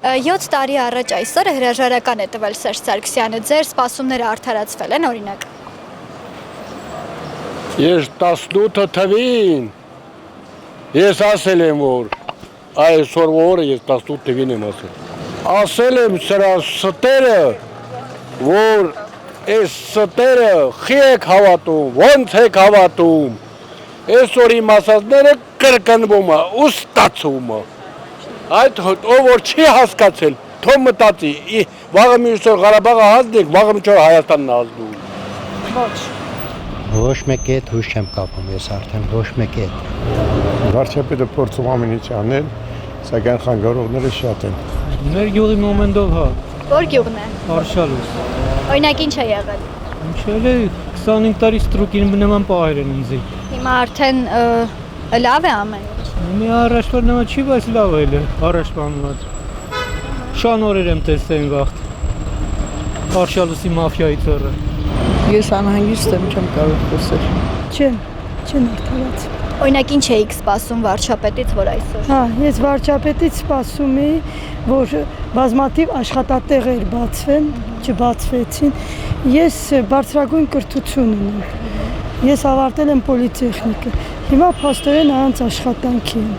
7 տարի առաջ այսօրը հրաժարական է տվել Սերժ Սարգսյանը, ձեր սպասումները արդարացվել են, օրինակ։ Ես 18 թվին ես ասել եմ, որ այսօրվա օրը ես 18 թվին եմ ասել։ Ասել եմ սրա ստերը, որ այս ստերը խի եք հավատում, ոնց եք հավատում, այսօր իմ ասածները կրկնվում է ու ստացվում է։ Այդ ով որ չի հասկացել, թող մտածի, վաղը մյուս օր Ղարաբաղը հանձնենք, վաղը մյուս օր Հայաստանն հանձնում։ Ոչ։ Ոչ մեկի հետ հույս չեմ կապում, ես արդեն ոչ մեկի հետ։ Վարչապետը փորձում ամեն ինչ անել, սակայն խանգարողները շատ են։ Մեր գյուղի մոմենտով հա։ Որ գյուղն է։ Արշալուս։ Օրինակ ինչ է եղել։ Ինչ էլ է 25 տարի ստրուկին նման պահեր են ինձ։ Հիմա արդեն լավ է ամեն ինչ։ Մի առաջվա նման չի, բայց լավ է առաջվանված։ Շան օրեր եմ տեսել վաղտ։ Արշալուսի մաֆիայի ծառը։ Ես անհանգիստ եմ, չեմ կարող խոսել։ Չեմ արդարաց։ Օրինակ ինչ էիք սպասում վարչապետից, որ այսօր։ Հա, ես վարչապետից սպասում էի, որ բազմաթիվ աշխատատեղեր բացվեն, չբացվեցին։ Ես բարձրագույն կրթություն ունեմ։ Ես ավարտել եմ պոլիտեխնիկը։ Հիմա փաստորեն առանց աշխատանքի եմ։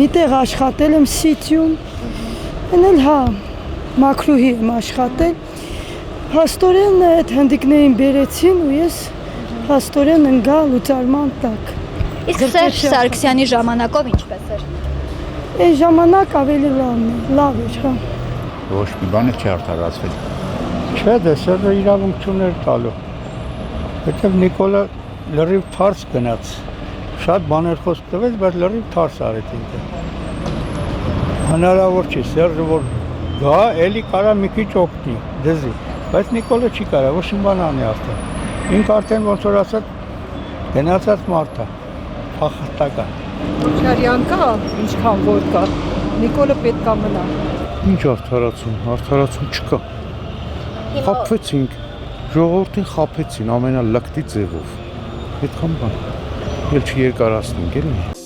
Միտեղ աշխատել եմ Սիթիում, էնել հա, մաքրուհի եմ աշխատել։ Փաստորեն այդ հնդիկներին բերեցին ու ես փաստորեն ընկա լուծարման տակ։ Իսկ Սերժ Սարգսյանի ժամանակով ինչպես էր։ Այս ժամանակ ավելի լավ էր, հա։ Ոչ մի բան չի արդարացվել։ Չէ, դեսերը իրավունք չուներ տալու։ Որտեվ Նիկոլը լրիվ թարս գնաց։ Շատ բաներ խոսք տվեց, բայց լրիվ թարս արեց ինքը։ Հնարավոր չի, Սերժը որ գա, էլի կարա մի քիչ օգնի, դզի։ Բայց Նիկոլը չի կարա, ոչ մի բան անի արդեն։ Ինքը արդեն ոնց որ ասած գնացած մարդ է, փախստական։ Շարյան կա, ինչքան որ կա։ Նիկոլը պետք է մնա։ Ինչ արդարացում չկա։ Խաբվեցինք, ժողովրդին խաբեցին ամենալկտի ձևով։ Այդքան բան։ Էլ չի երկարացնենք, էլի։